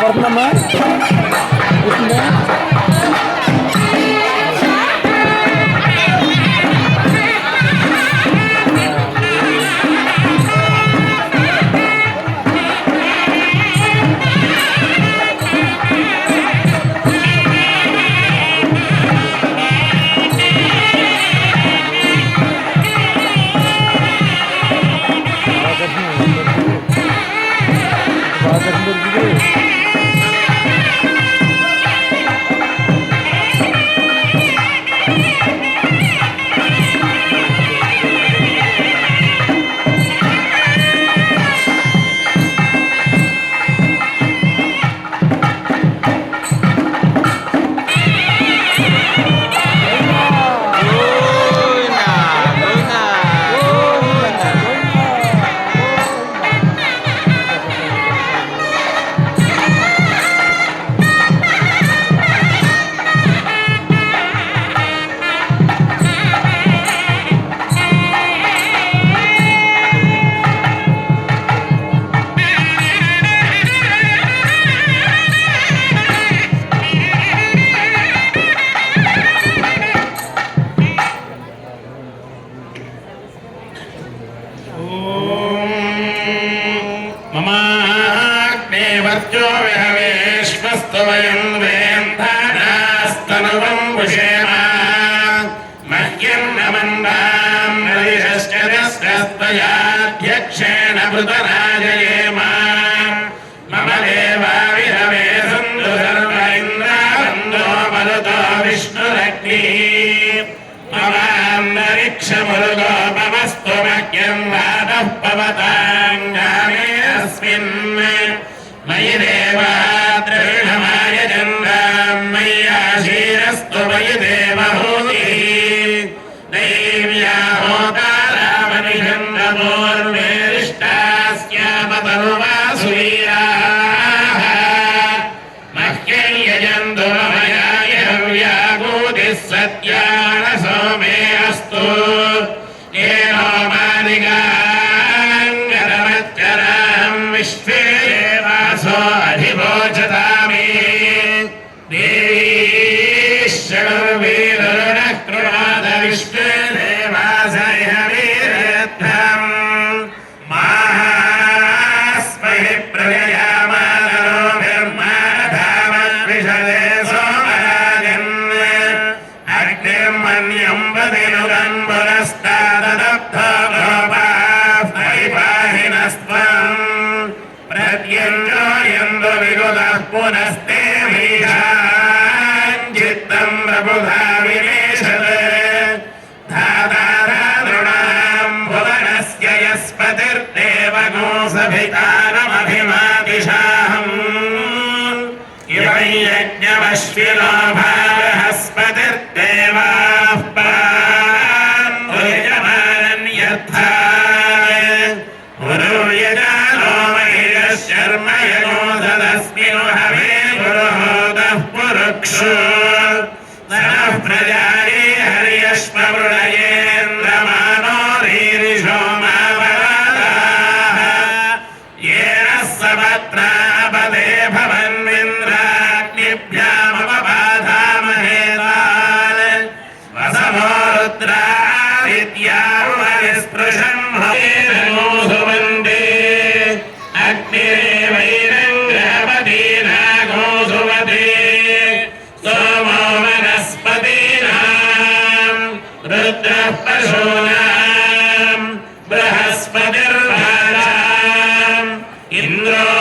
పడుతుందమ్మా ध्यक्षेण भृतराजयेम मम देवाविरवे सन्तु सर्व इन्द्रावन्दो मरुतो विष्णुरग्निः ममान्तरिक्षमरुतो ममस्तु मह्यं वातः पवताङ्गामे अस्मिन् मयि देवा दृढमाय चन्द्रां मय्याशीरस्तु मयि देवहूतिः दैव्या होतारामनिषन्दमोर्वेरिष्टास्यामतनुवासुवीराः मह्यं यजन्तु ममयाय हव्यागूतिः सत्यानसो मे अस्तु येनो मानिकाङ्गरमच्चरां विश्वे देवासो अधिवोचतामि देवीश्वरवीरुणः कृणाद विश्वे पुनस्ते चित्तं प्रबुधा विवेशद धातारादृणां भुवनस्य यस्पतिर्देवगो सभितानमभिमादिशाहम् इवं यज्ञमश्विनो बृहस्पतिर्देवाः परान् यथा गुरुर्यजानो महिरः शर्म यगोधदस्मिन् हवे गुरुहोतः पुरुक्षो नः प्रजाये हर्यश्ववृणयेन्द्रमानो रीरिषो मावराः येन सपत्नापदे भवन्विन्द्राग्निभ्यामुपबाधामहे तान् वसवो रुद्रादित्या उपरिस्पृशन् सुवन्दे अग्निरेवैरङ्गपतीनागोसुवते सोमो वनस्पतीनां रुद्रः पशूनां बृहस्पतिर्वाचाम् इन्द्रो